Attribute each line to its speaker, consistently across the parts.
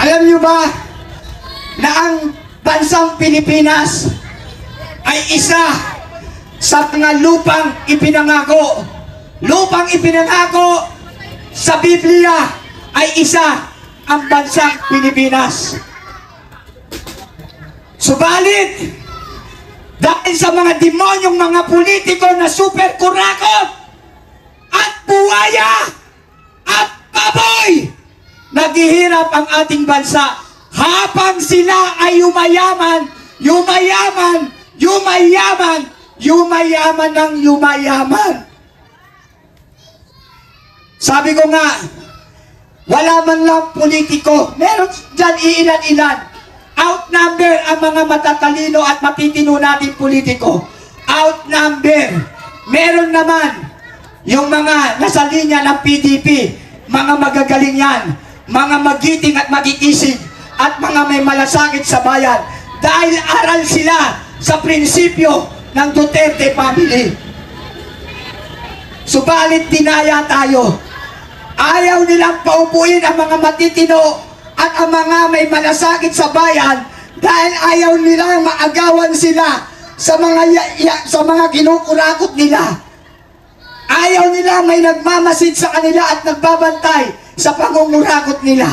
Speaker 1: Alam nyo ba na ang bansang Pilipinas ay isa sa mga lupang ipinangako. Lupang ipinangako sa Biblia ay isa ang bansang Pilipinas. Subalit, dahil sa mga demonyong mga politiko na super kurakot at buwaya at baboy, naghihirap ang ating bansa habang sila ay yumayaman, yumayaman, yumayaman, yumayaman ng yumayaman. Sabi ko nga, wala man lang politiko, meron dyan iilan-ilan. Outnumber ang mga matatalino at matitino nating politiko. Outnumber. Meron naman yung mga nasa linya ng PDP, mga magagaling yan, mga magiting at magigising, at mga may malasakit sa bayan. Dahil aral sila sa prinsipyo ng Duterte family. Subalit dinaya tayo. Ayaw nilang paupuin ang mga matitino at ang mga may malasakit sa bayan dahil ayaw nilang maagawan sila sa mga kinukurakot nila. Ayaw nila may nagmamasid sa kanila at nagbabantay sa pangungurakot nila.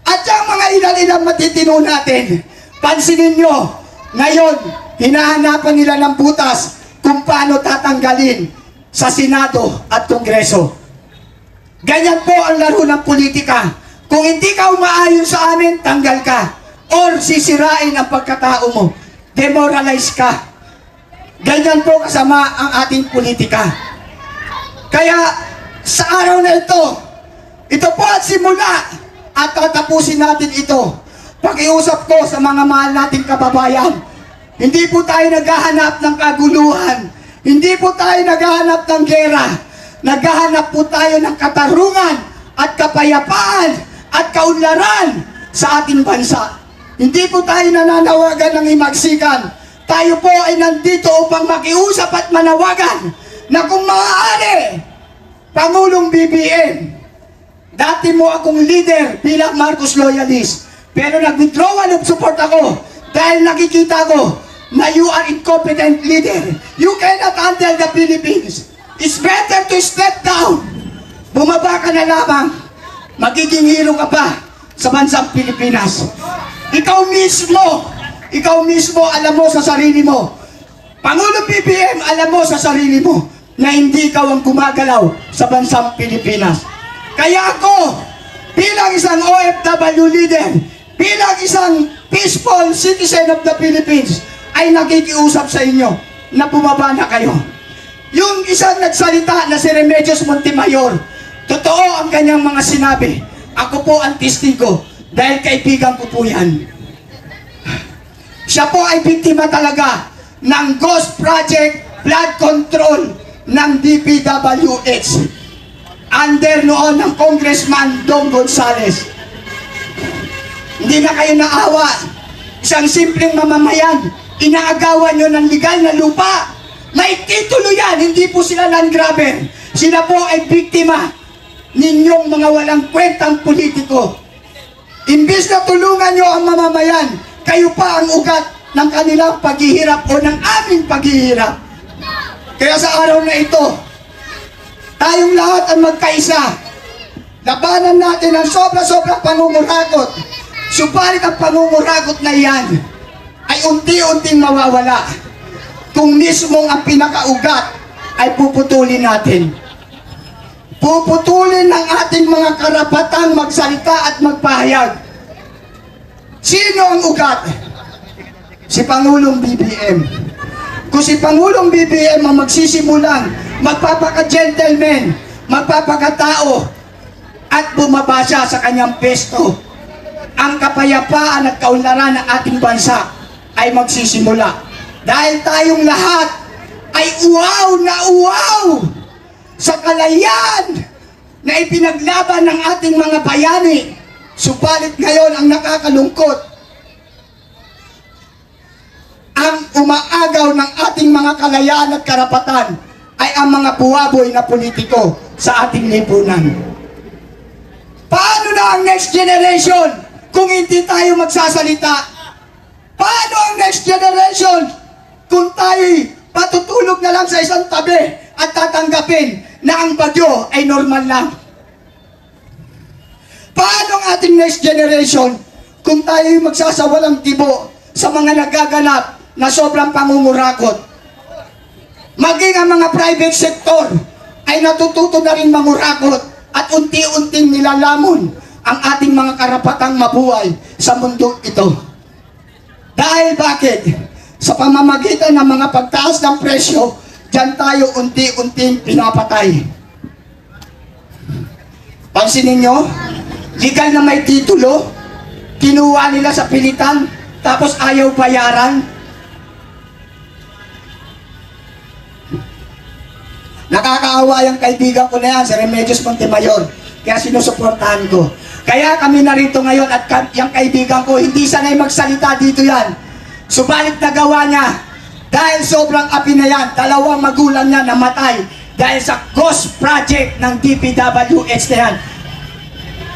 Speaker 1: At yung mga ilan-ilang matitino natin, pansinin nyo, ngayon, hinahanapan nila ng butas kung paano tatanggalin sa Senado at Kongreso. Ganyan po ang laro ng politika. Kung hindi ka umaayon sa amin, tanggal ka. Or sisirain ang pagkatao mo. Demoralize ka. Ganyan po kasama ang ating politika. Kaya sa araw na ito po at simula at tatapusin natin ito. Pakiusap ko sa mga mahal nating kababayan. Hindi po tayo naghahanap ng kaguluhan. Hindi po tayo naghahanap ng gera. Naghahanap po tayo ng katarungan at kapayapaan at kaunlaran sa ating bansa. Hindi po tayo nananawagan ng himagsikan. Tayo po ay nandito upang makiusap at manawagan na kung maaari, Pangulong BBM, dati mo akong leader bilang Marcos loyalist, pero nag-withdrawal of support ako dahil nakikita ko na you are incompetent leader. You cannot handle the Philippines. It's better to step down. Bumaba ka na lamang. Magiging hero ka pa sa bansang Pilipinas. Ikaw mismo alam mo sa sarili mo. Pangulong BBM, alam mo sa sarili mo na hindi ikaw ang gumagalaw sa bansang Pilipinas. Kaya ako, bilang isang OFW leader, bilang isang peaceful citizen of the Philippines, ay nakikiusap sa inyo na bumaba na kayo. Yung isang nagsalita na si Remedios Montemayor, totoo ang kanyang mga sinabi. Ako po ang testigo dahil kaibigan ko po yan. Siya po ay biktima talaga ng Ghost Project Flood Control ng DPWH under noon ng Congressman Dong Gonzales. Hindi na kayo naawa. Isang simpleng mamamayan, inaagawan nyo ng legal na lupa. May titulo yan, hindi po sila land grabber. Sila po ay biktima ninyong mga walang kwentang politiko. Imbis na tulungan nyo ang mamamayan, kayo pa ang ugat ng kanilang paghihirap o ng aming paghihirap. Kaya sa araw na ito, tayong lahat ang magkaisa. Labanan natin ang sobra-sobrang pangungurakot. Subalit ang pangungurakot na iyan ay unti-unting mawawala kung mismong ang pinakaugat ay puputulin natin. Puputulin ng ating mga karapatang magsalita at magpahayag. Sino ang ugat? Si Pangulong BBM. Kung si Pangulong BBM ang magsisimulang magpapaka-gentleman, magpapakatao at bumaba siya sa kanyang pesto, ang kapayapaan at kaunlaran ng ating bansa ay magsisimula. Dahil tayong lahat ay uwaw na uwaw sa kalayaan na ipinaglaban ng ating mga bayani. Subalit ngayon ang nakakalungkot, ang umaagaw ng ating mga kalayaan at karapatan ay ang mga buwaboy na politiko sa ating lipunan. Paano na ang next generation kung hindi tayo magsasalita? Paano ang next generation kung tayo'y patutulog na lang sa isang tabi at tatanggapin na ang bagyo ay normal lang? Paano ang ating next generation kung tayo'y magsasawalang tibo sa mga nagaganap na sobrang pangungurakot? Maging ang mga private sector ay natututo na rin mangurakot at unti-unting nilalamon ang ating mga karapatang mabuhay sa mundong ito. Dahil bakit? Sa pamamagitan ng mga pagtaas ng presyo, dyan tayo unti-unting pinapatay. Pansinin nyo, legal na may titulo, kinuha nila sa pilitan, tapos ayaw bayaran. Nakakaawa yung kaibigan ko na yan, si Remedios Montemayor, kaya sinusuportahan ko. Kaya kami narito ngayon at yung kaibigan ko, hindi sanay magsalita dito yan. Subalit nagawa niya, dahil sobrang api na yan, 2 magulang niya namatay dahil sa ghost project ng DPWH na yan.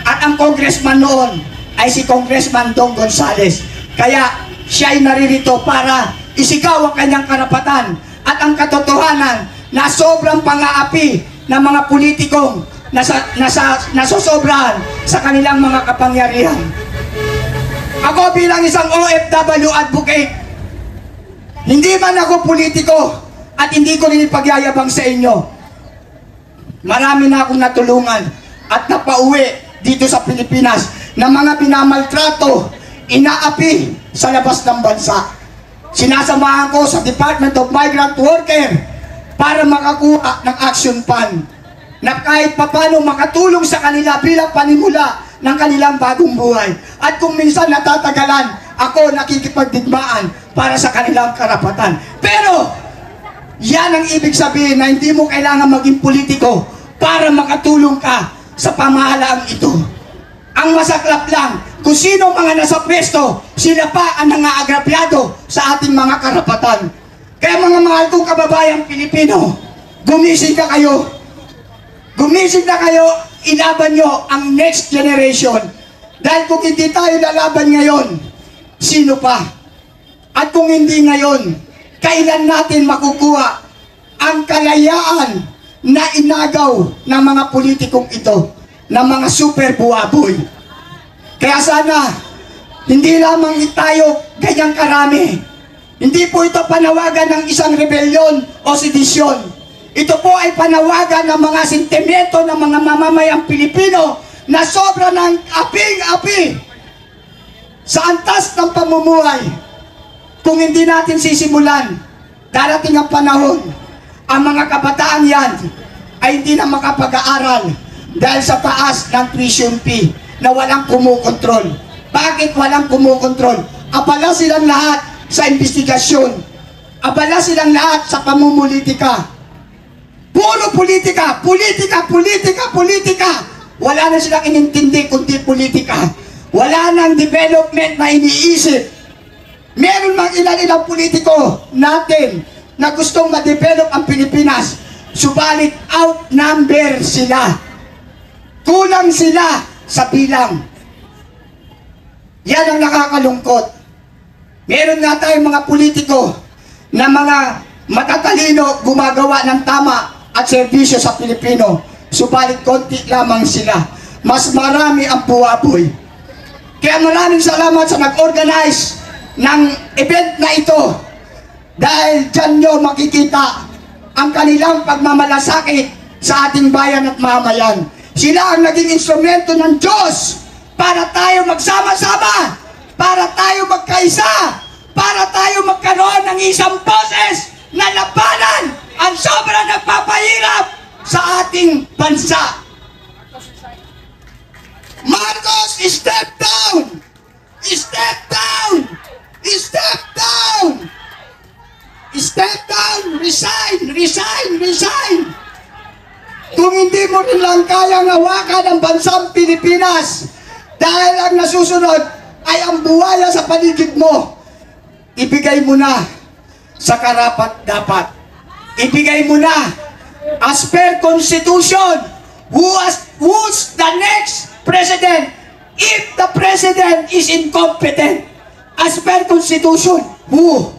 Speaker 1: At ang congressman noon ay si Congressman Dong Gonzales. Kaya siya ay naririto para isigaw ang kanyang karapatan at ang katotohanan na sobrang pang-aapi ng mga politikong nasosobrahan sa kanilang mga kapangyarihan. Ako bilang isang OFW advocate, hindi man ako politiko at hindi ko rin ipagyayabang sa inyo. Marami na akong natulungan at napauwi dito sa Pilipinas na mga pinamaltrato, inaapi sa labas ng bansa. Sinasamahan ko sa Department of Migrant Worker para makakuha ng action fund na kahit papano makatulong sa kanila bilang panimula ng kanilang bagong buhay. At kung minsan natatagalan, ako nakikipagdigmaan para sa kanilang karapatan. Pero, yan ang ibig sabihin na hindi mo kailangan maging politiko para makatulong ka sa pamahalaang ito. Ang masaklap lang, kung sino mga nasa pwesto, sila pa ang nangaagrabyado sa ating mga karapatan. Kaya mga mahal kong kababayang Pilipino, gumising na kayo. Gumising na kayo, ilaban nyo ang next generation. Dahil kung hindi tayo lalaban ngayon, sino pa? At kung hindi ngayon, kailan natin makukuha ang kalayaan na inagaw ng mga politikong ito, ng mga super buwaboy? Kaya sana, hindi lamang tayo ganyang karami. Hindi po ito panawagan ng isang rebelyon o sedisyon. Ito po ay panawagan ng mga sentimiento ng mga mamamayang Pilipino na sobra ng aping-api sa antas ng pamumuhay. Kung hindi natin sisimulan, darating ang panahon, ang mga kabataan yan ay hindi na makapag-aaral dahil sa taas ng tuition fee na walang kumukontrol. Bakit walang kumukontrol? Abala silang lahat sa investigasyon. Abala silang lahat sa pamumulitika. Puro politika, politika, politika, politika. Wala na silang inintindi kundi politika. Wala nang development na iniisip. Meron mang ilan-ilang politiko natin na gustong ma-develop ang Pilipinas. Subalit outnumber sila. Kulang sila sa bilang. Yan ang nakakalungkot. Meron nga tayong mga politiko na mga matatalino gumagawa ng tama at serbisyo sa Pilipino. Subalit konti lamang sila. Mas marami ang buwaboy. Kaya maraming salamat sa nag-organize ng event na ito. Dahil dyan nyo makikita ang kanilang pagmamalasakit sa ating bayan at mamayan. Sila ang naging instrumento ng Diyos para tayo magsama-sama, para tayo magkaisa, para tayo magkaroon ng isang boses na labanan ang sobrang nagpapahirap sa ating bansa. Marcos, step down! Step down! Step down! Step down! Resign! Resign! Resign! Kung hindi mo rin lang kayang hawakan ang bansang Pilipinas dahil ang nasusunod ay ang buwaya sa paligid mo, ibigay mo na sa karapat-dapat. Ibigay mo na as per Constitution who's the next president If the President is incompetent, as per Constitution, who?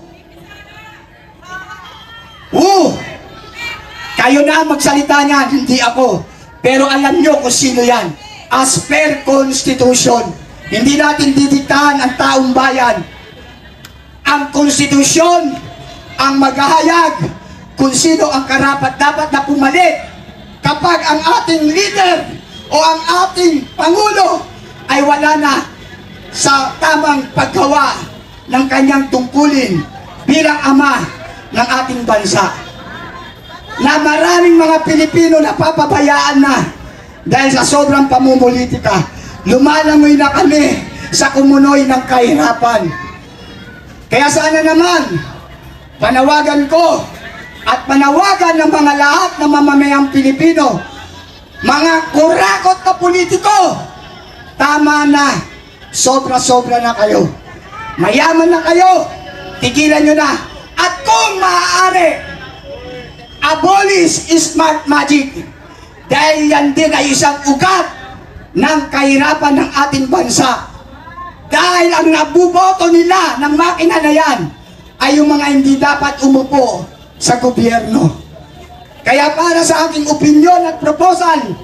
Speaker 1: Kayo na ang magsalita niyan, hindi ako. Pero alam nyo kung sino yan. As per Constitution, hindi natin didiktahan ang taong bayan. Ang konstitusyon ang maghahayag kung sino ang karapat-dapat na pumalit kapag ang ating leader o ang ating Pangulo ay wala na sa tamang paggawa ng kanyang tungkulin bilang ama ng ating bansa. Na maraming mga Pilipino na papabayaan na dahil sa sobrang pamumulitika. Lumalangoy na kami sa kumunoy ng kahirapan. Kaya sana naman, panawagan ko at panawagan ng mga lahat na mamamayang Pilipino, mga kurakot na politiko, tama na, sobra-sobra na kayo. Mayaman na kayo, tigilan nyo na. At kung maaari, abolish smart magic. Dahil yan din ay isang ugat ng kahirapan ng ating bansa. Dahil ang nabuboto nila ng makina na yan ay yung mga hindi dapat umupo sa gobyerno. Kaya para sa aking opinion at proposal,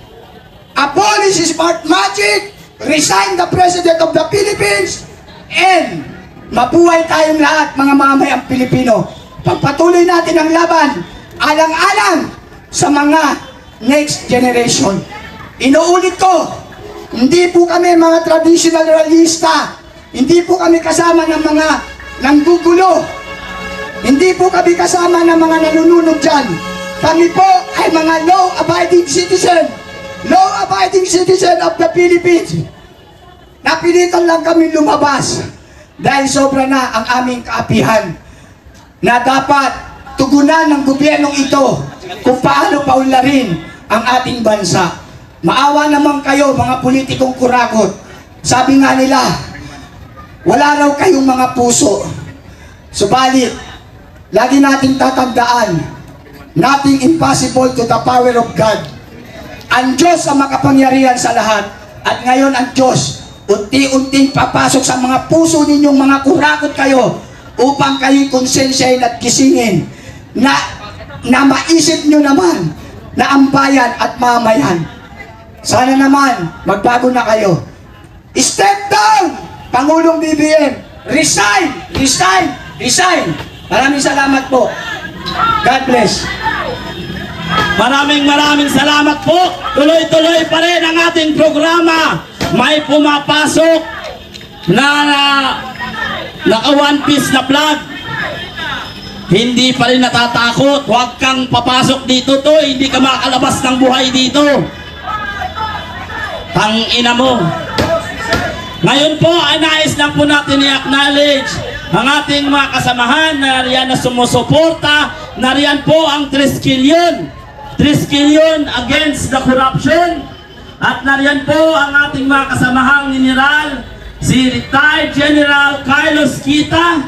Speaker 1: abolish smart magic, resign the President of the Philippines, and mabuhay tayong lahat mga mamamayang Pilipino. Pagpatuloy natin ang laban, alang-alang sa mga next generation. Inuulit ko, hindi po kami mga traditional realista. Hindi po kami kasama ng mga nanggugulo. Hindi po kami kasama ng mga nanununog dyan. Kami po ay mga law-abiding citizen. Law-abiding citizen of the Philippines. Napilitan lang kami lumabas dahil sobra na ang aming kaapihan na dapat tugunan ng gobyernong ito kung paano paunlarin ang ating bansa. Maawa naman kayo mga politikong kurakot. Sabi nga nila, wala raw kayong mga puso. Subalit, lagi nating tatandaan, nothing impossible to the power of God. Ang Diyos ang makapangyarihan sa lahat. At ngayon ang Diyos, unti-unting papasok sa mga puso ninyong mga kurakot kayo upang kayo'y konsensyahin at gisingin na maisip nyo naman na ang bayan at mamayan. Sana naman, magbago na kayo. Step down, Pangulong BBM. Resign, resign, resign. Maraming salamat po. God bless.
Speaker 2: Maraming salamat po. Tuloy-tuloy pa rin ang ating programa. May pumapasok na naka one piece na vlog. Hindi pa rin natatakot. Huwag kang papasok dito to. Hindi ka makalabas ng buhay dito. Tangina mo. Ngayon po ay nais lang po natin i-acknowledge ang ating mga kasamahan na riyan na sumusuporta. Nariyan po ang 3 Trillion against the corruption. At nariyan po ang ating mga kasamahang general, si retired General Carlos Kita,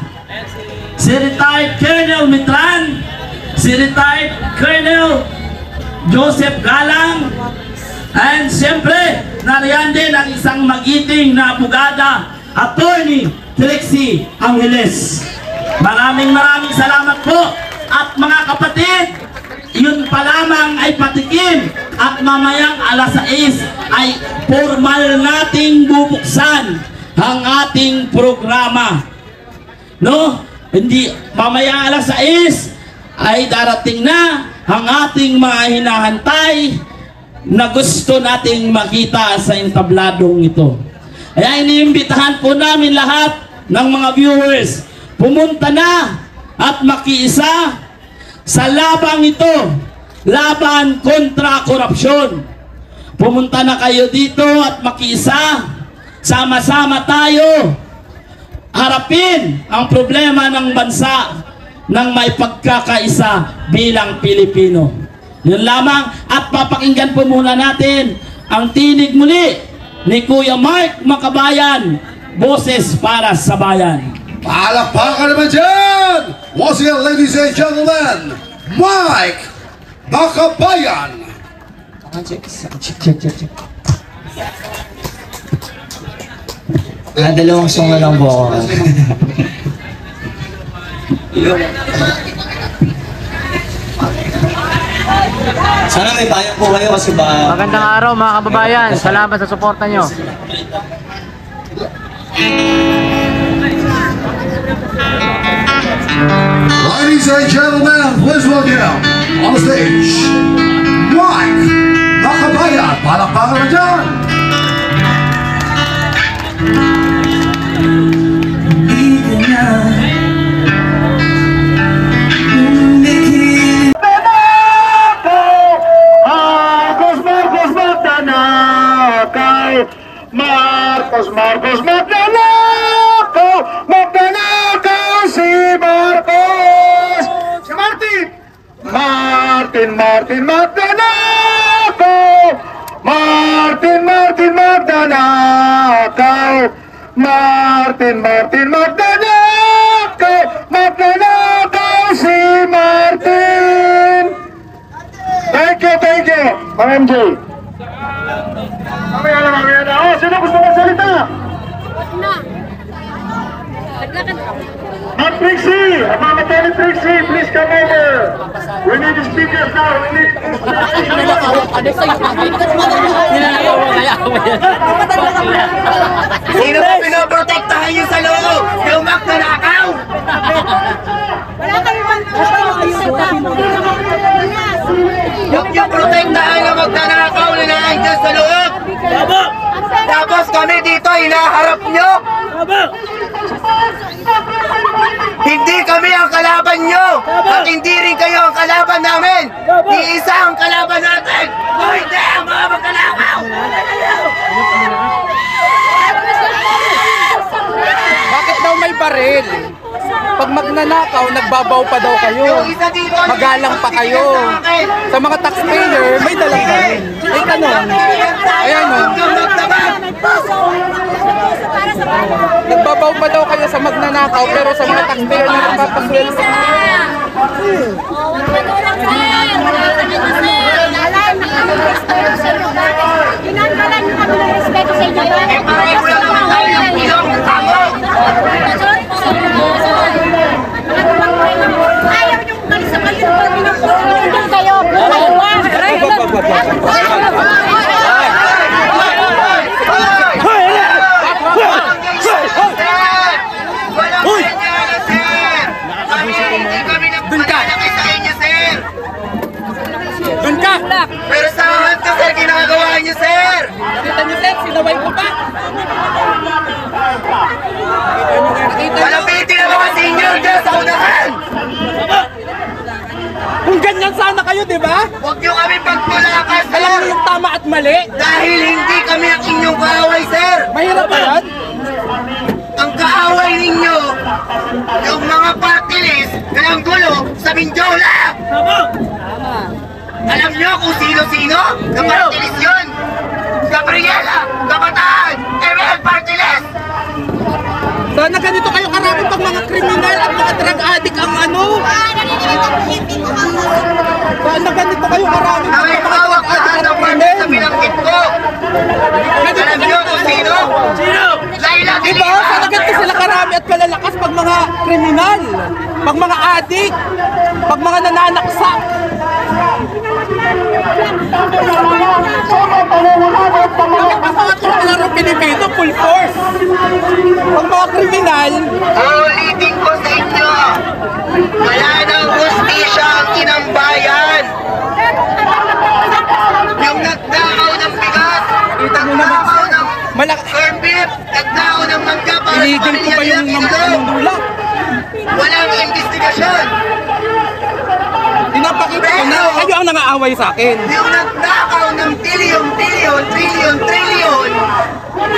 Speaker 2: si retired Colonel Mitran, si retired Colonel Joseph Galang, and siyempre, nariyan din ang isang magiting na abogada, Attorney Trixie Angeles. Maraming salamat po. At mga kapatid, yun pa lamang ay patikim. At mamayang alas 6 ay formal nating bubuksan ang ating programa. No? Hindi, mamayang alas 6 ay darating na ang ating mga hinahantay na gusto nating makita sa entabladong ito. Kaya iniimbitahan po namin lahat ng mga viewers, pumunta na at makiisa sa labang ito, laban kontra korupsyon. Pumunta na kayo dito at makiisa, sama-sama tayo harapin ang problema ng bansa ng may pagkakaisa bilang Pilipino. Yun lamang, at papakinggan po muna natin ang tinig muli ni Kuya Mark Makabayan, Boses para sa Bayan.
Speaker 3: Palakpakan naman dyan! Once again, ladies and gentlemen, Mike Makabayan!
Speaker 1: Check. Dalawang song na lang po ako. Sana may bayan po kayo kasi ba...
Speaker 4: Magandang araw mga kababayan. Salamat sa suporta nyo.
Speaker 3: Ladies and gentlemen, please welcome on the stage, Mike Makabayan. Palakpakan naman dyan!
Speaker 5: Marcos Magnanakaw si Marcos! Si Martin! Martin Magnanakaw! Martin Magnanakaw! Martin Magnanakaw! Magnanakaw si Martin! Thank you, Ma'am MJ. Mamaya na. Oh, sino gusto magsalita? Ma'am Trixie! Mama Tony Trixie, please come over. We need the speakers now. We need the
Speaker 1: Sino ba pinoprotektahan nyo sa loob? Yung magnanakaw!
Speaker 6: Wala kayo man.
Speaker 1: Yung protektahan na magnanakaw na nandiyan sa loob! Tapos kami dito, hinaharap nyo! Hindi kami ang kalaban nyo! At hindi rin kayo ang kalaban namin! Iisa ang kalaban natin! O hindi ang mga magnanakaw!
Speaker 7: Bakit daw may baril? Pag magnanakaw, nagbabaw pa daw kayo.
Speaker 1: Yung isa dito,
Speaker 7: Magalang pa kayo. Sa mga taxpayer, may dalang baril. Ay, tanong. Ayan o. Nagbabaw pa daw kayo sa magnanakaw, pero sa mga taxpayer na nagpapasweldo.
Speaker 6: Ginagalan nyo kami ng respeto sa inyo. Ayaw nyo umalis sa kayo. Pinapulong kayo.
Speaker 7: Doon ka!
Speaker 1: Pero saan ka, sir, ginagawa niyo, sir?
Speaker 7: Nakita niyo, sir, sinaway ko pa.
Speaker 1: Malapitin ang mga senior dyan sa unahan!
Speaker 7: Kung ganyan sana kayo, di ba?
Speaker 1: Huwag niyo kami pagtulakan,
Speaker 7: Alam
Speaker 1: sir!
Speaker 7: niyo yung tama at mali.
Speaker 1: Dahil hindi kami ang inyong kaaway, sir!
Speaker 7: Mahirap ba yan?
Speaker 1: Ang kaaway ninyo, yung mga party list na ang gulo sa Mindiola! Alam niyo kung sino-sino? Na party list yun! Gabriela, Kabataan, ML party list!
Speaker 7: Sana ganito kayo karami pag mga kriminal at mga drug addict ang ano. Sana ganito kayo karami pag mga drug
Speaker 1: Nakikawak
Speaker 7: addict
Speaker 1: lahat
Speaker 7: ang
Speaker 1: ng party
Speaker 7: krimen.
Speaker 1: sa binanggit ko! Alam niyo kung sino? Laila
Speaker 7: Diba? Sana ganito sila karami at kalalakas pag mga kriminal, pag mga addict, pag mga nananaksak. Bakit pa mga tulong Pilipino, full force? Pag mga kriminal,
Speaker 1: Ulitin ko sa inyo, wala nang hustisya ang kinambayan. Yung nagdakaw ng bigas, nagdakaw ng corned beef, nagdakaw ng mangga para sa
Speaker 7: Inigil ko
Speaker 1: pamilya
Speaker 7: pa yung
Speaker 1: nilang kinulong.
Speaker 7: nulak.
Speaker 1: Walang investigasyon.
Speaker 7: Pinapakita ko na kayo ang nangaaway sa akin.
Speaker 1: Yung nagdakaw ng trilyon,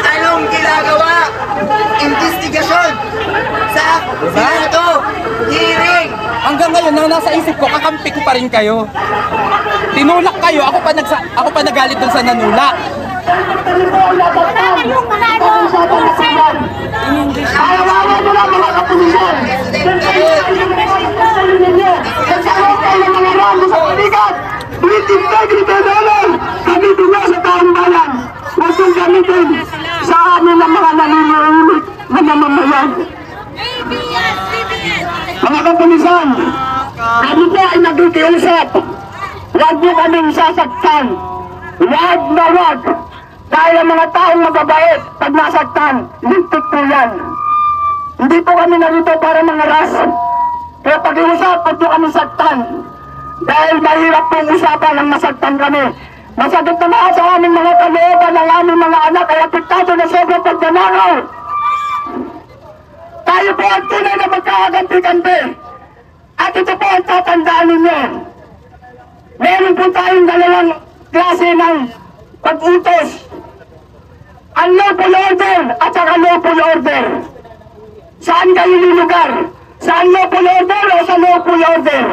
Speaker 1: anong ginagawa? Investigasyon sa Senado, hearing.
Speaker 7: Hanggang ngayon, nang nasa isip ko, kakampi ko pa rin kayo. Tinulak kayo, ako pa nagalit dun sa nanulak.
Speaker 6: Wala kayong mga
Speaker 5: With integrity and honor, kami duwa sa taong bayan. Huwag kong gamitin sa amin ng mga naniniwala. naman, kami po ay nagkikiusap. Huwag niyo kaming sasaktan. Huwag na huwag. Dahil ang mga taong mababait, pag nasaktan, lintik po yan. Hindi po kami narito para mangaras. Kaya pag-iusap, huwag niyo kami saktan. Dahil mahirap pong usapan ang masaktan kami. Masakit na nga sa aming mga kalooban ng aming mga anak ay apektado na sobrang pagdanakaw. Tayo po ang tunay na magkakaganti-ganti. At ito po ang tatandaan ninyo. Meron po tayong dalawang klase ng pag-utos. Ang lawful order at saka lawful order. Saan kayo nilugar? Sa lawful order o sa lawful order?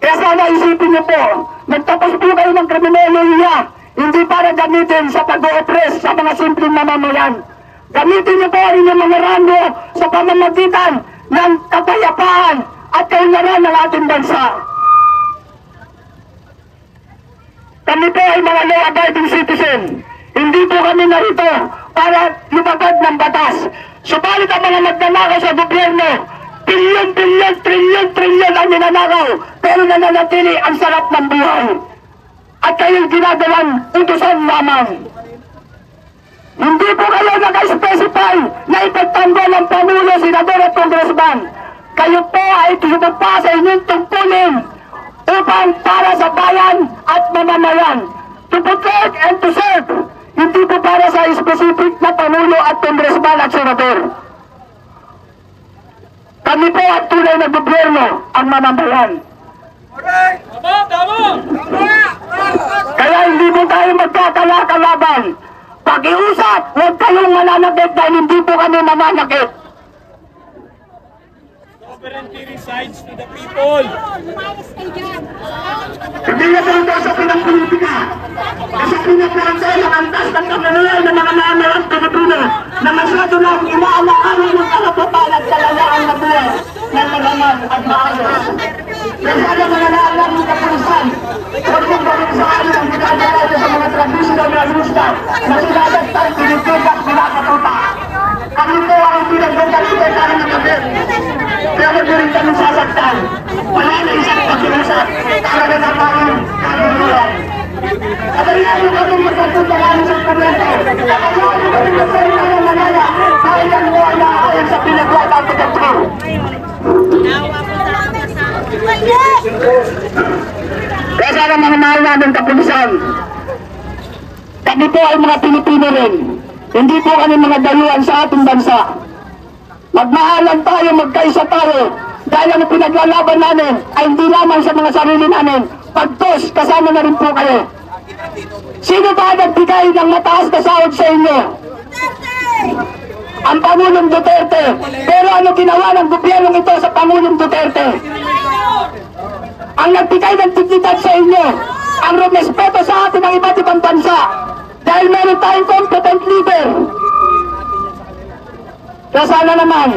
Speaker 5: Kaya sana isipin niyo po, nagtapos po kayo ng kriminolohiya, hindi para gamitin sa pag-o-oppress sa mga simpleng mamamayan. Gamitin niyo po ang inyong mga rando sa pamamagitan ng kapayapaan at kaunlaran ng ating bansa. Kami po ay mga law-abiding citizen. Hindi po kami narito para lumagad ng batas. Subalit ang mga magnanakaw sa gobyerno, trilyon ang ninanakaw, pero nananatili ang sarap ng buhay. At kayo'y ginagawang utusan lamang. Hindi po kayo naka-specify na ipagtanggol ang Pangulo, Senador at Congressman. Kayo po ay sumagpa sa inyong tungkulin upang para sa bayan at mamamayan. To protect and to serve. Hindi po para sa specific na Pangulo at Congressman at Senador. Kami po ang tunay na gobyerno, ang mamamayan. Kaya hindi po tayo magkakalaban. Pag-iusap, huwag kayong mananakit dahil hindi po kami mananakit.
Speaker 6: Sovereignty resides to the people.
Speaker 5: Hindi na po ito sa pinang-politika. Kasi pinag-nansay ang antas ng kamanulay ng mga naamalang Pilipino na masyado lang inaalang-alang ng karapatan at kalayaan na buhay ng malaman at maayos. Kasi ang mga naalang ng kapulisan, huwag mong gawin sa amin ang ginagawa sa mga traditional na lista na sinasagtan, pinipigak, pinakatuta. Kami po ang pinag-gagalitan namin ng gabi. Kaya huwag rin kami sasaktan. Wala na isang pag-iusap para na naman kaguluhan. At ang yayo kami magkapunta namin sa komento. At ang yayo kami magkapunta ng manala dahil ang mo ay naayon sa pinagwata at pagkatro. Kaya sana mga mahal namin kapulisan, kami po ay mga Pilipino rin. Hindi po kami mga dayuhan sa ating bansa. Magmahalan tayo, magkaisa tayo. Dahil ang pinaglalaban namin ay hindi lamang sa mga sarili namin. Pagtos, kasama na rin po kayo. Sino ba nagbigay ng mataas na sahod sa inyo? Ang Pangulong Duterte. Pero ano ginawa ng gobyernong ito sa Pangulong Duterte? Ang nagbigay ng dignidad sa inyo, ang rumespeto sa atin ng iba't ibang bansa. Dahil meron tayong competent leader. Kaya sana naman,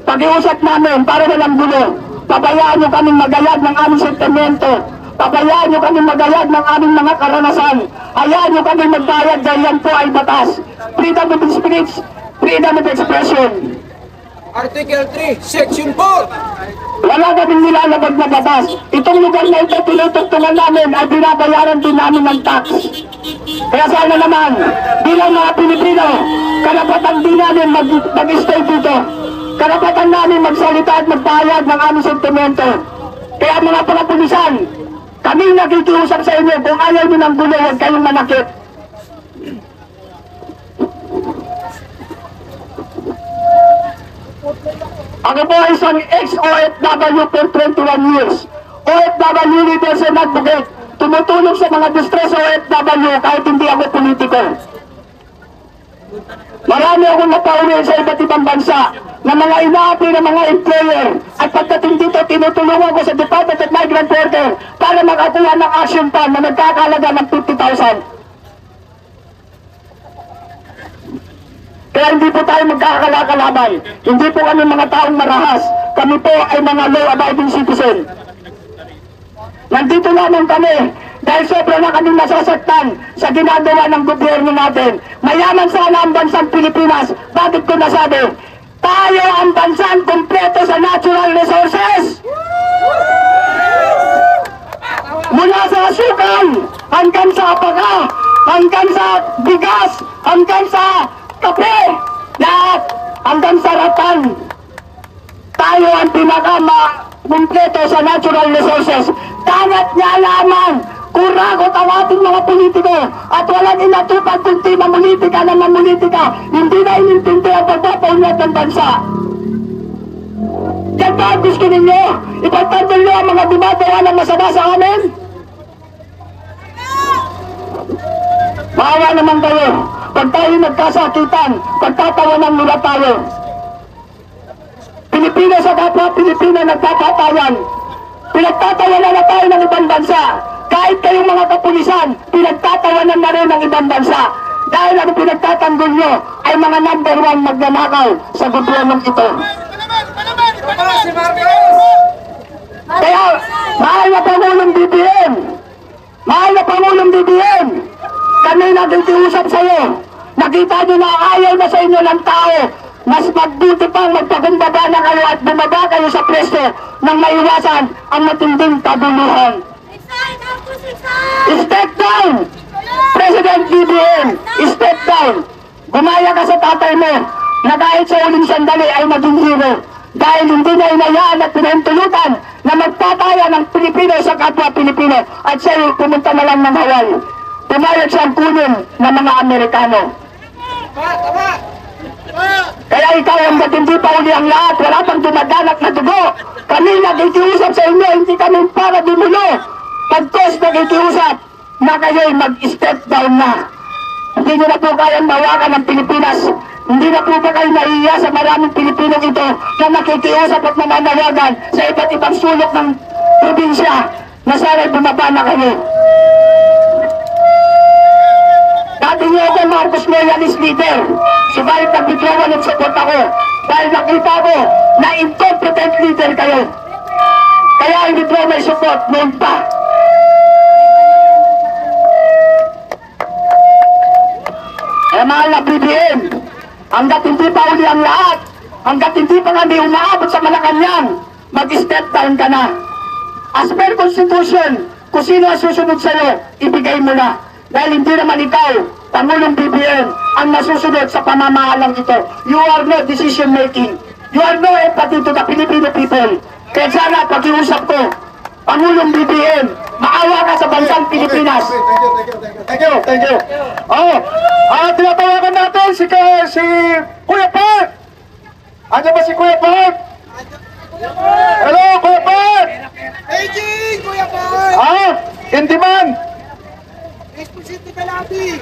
Speaker 5: pag-iusap namin para walang gulo. Pabayaan nyo kaming magayad ng aming sentimento. Pabayaan nyo kaming magayad ng aming mga karanasan. Hayaan nyo kaming magbayad dahil yan po ay batas. Freedom of speech, freedom of expression.
Speaker 7: Article 3, Section 4.
Speaker 5: Wala kaming nilalabag na batas. Itong lugar na ito, tinutugtungan namin ay binabayaran din namin ng tax. Kaya sana naman, bilang mga Pilipino, karapatan din namin mag-stay dito. Karapatan namin magsalita at magbayad ng aming sentimento. Kaya mga palapulisan, kami nakikiusap sa inyo, kung ayaw nyo ng gulo, huwag kayong manakit. Ako po ay isang ex-OFW for 21 years. OFW leaders and advocate. Tumutulong sa mga distress OFW kahit hindi ako politiko. Marami akong napauwi sa iba't ibang bansa na mga inaapi ng mga employer at pagdating dito tinutulungan ko sa Department of Migrant Worker para makakuha ng action plan na nagkakalaga ng 50,000. Kaya hindi po tayo magkakalakalaban. Hindi po kami mga taong marahas. Kami po ay mga law-abiding citizen. Nandito lamang kami dahil sobra na kami nasasaktan sa ginagawa ng gobyerno natin. Mayaman sana ang bansang Pilipinas. Bakit ko nasabi? tayo ang bansang kumpleto sa natural resources. Mula sa asukal, hanggang sa apaga, hanggang sa bigas, hanggang sa kape, lahat, hanggang sa ratan. Tayo ang pinaka-kumpleto sa natural resources. Dapat niya lamang kuragot ang ating mga politiko at walang inatupag kundi mamulitika na mamulitika. Hindi na inintindi ang pagpapaunlad ng bansa. Yan ba ang gusto ninyo? Ipagtanggol nyo ang mga gumagawa ng masama sa amin? Maawa naman kayo. Pag tayo nagkasakitan, pagtatawanan nila tayo. Pilipino sa kapwa Pilipino nagpapatayan. Pinagtatawanan na tayo ng ibang bansa. Kahit kayong mga kapulisan, pinagtatawanan na rin ng ibang bansa. Dahil ang pinagtatanggol nyo ay mga number 1 magnanakaw sa gobyernong ito. Kaya, mahal na Pangulong BBM, mahal na Pangulong BBM, kami nagkikiusap sa iyo. Nakita nyo na ayaw na sa inyo ng tao. Mas magbuti pang magpagumbaba na kayo at bumaba kayo sa pwesto nang maiwasan ang matinding kaguluhan. Step down! President BBM, step down! Gumaya ka sa tatay mo na kahit sa uling sandali ay maging hero. Dahil hindi na inayaan at pinahintulutan na magpataya ng Pilipino sa kapwa Pilipino at siya pumunta na lang ng Hawaii. Pumayag siyang kunin ng mga Amerikano. Kaya ikaw ang hindi pa uli ang lahat, wala pang dumadanak na dugo. Kami nagkikiusap sa inyo, hindi kami para dumulo. Pagkos nagkikiusap na kayo'y mag-step down na. Hindi nyo na po kayang mawakan ng Pilipinas. Hindi na po ba kayo naiiya sa maraming Pilipinong ito na nakikiusap at nananawagan sa iba't ibang sulok ng probinsya na sana'y bumaba na kayo. Dati niyo ako Marcos Loyalist leader, subalit nag-withdraw ng support ako dahil nakita ko na incompetent leader kayo. Kaya i-withdraw may support noon pa. Kaya mahal na BBM, hanggat hindi pa uli ang lahat, hanggat hindi pa kami umaabot sa Malacanang, mag-step down ka na. As per Constitution, kung sino ang susunod sa'yo, ibigay mo na. Dahil hindi naman ikaw, Pangulong BBM, ang nasusunod sa pamamahalang ito. You are no decision making. You are no empathy to the Filipino people. Kaya sana pag-iusap ko, Pangulong BBM, maawa ka sa bansang Pilipinas. Thank you. Tinatawagan natin si Kuya Park. Andiyan ba si Kuya Park? Hello, Kuya Park!
Speaker 7: Beijing, Kuya Paul!
Speaker 3: Hindi man!
Speaker 7: Facebook City Calabi!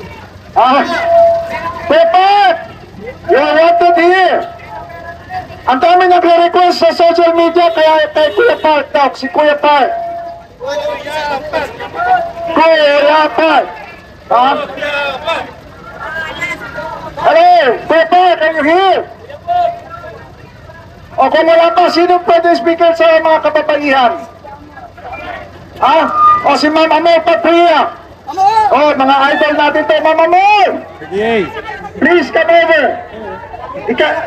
Speaker 3: Kuya Park! You're wanted here! Ang dami nagre-request sa social media kaya kay Kuya Park daw, si Kuya Park. Kuya Park! Hello, Kuya Park, are you here? O kung wala pa, sino pwede speaker sa mga kababaihan? O si Ma'am Amor Patria. O, mga idol natin to, Ma'am Amor. Please come over.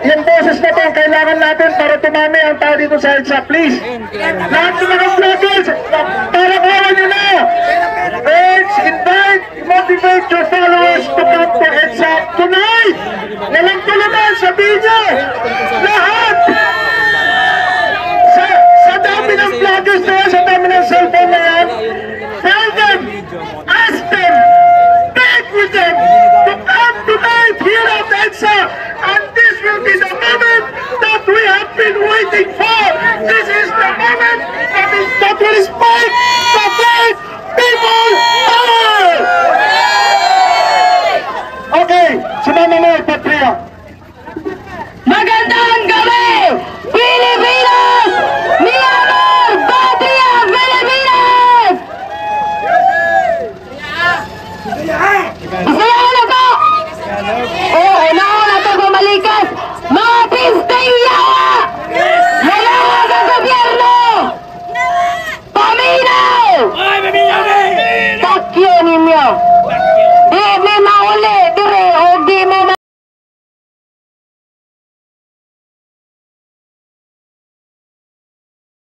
Speaker 3: Yung boses na to, kailangan natin para tumami ang tao dito sa EDSA. Please. Lahat ng mga vloggers, para kawan nyo na. Let's invite, motivate your followers to come to EDSA tonight. Walang tulunan, sabihin nyo. Lahat. Sa dami ng vloggers na yan, sa dami ng cellphone na yan, tell them, ask them, beg with them to come tonight here at EDSA. And this will be the moment that we have been waiting for. This is the moment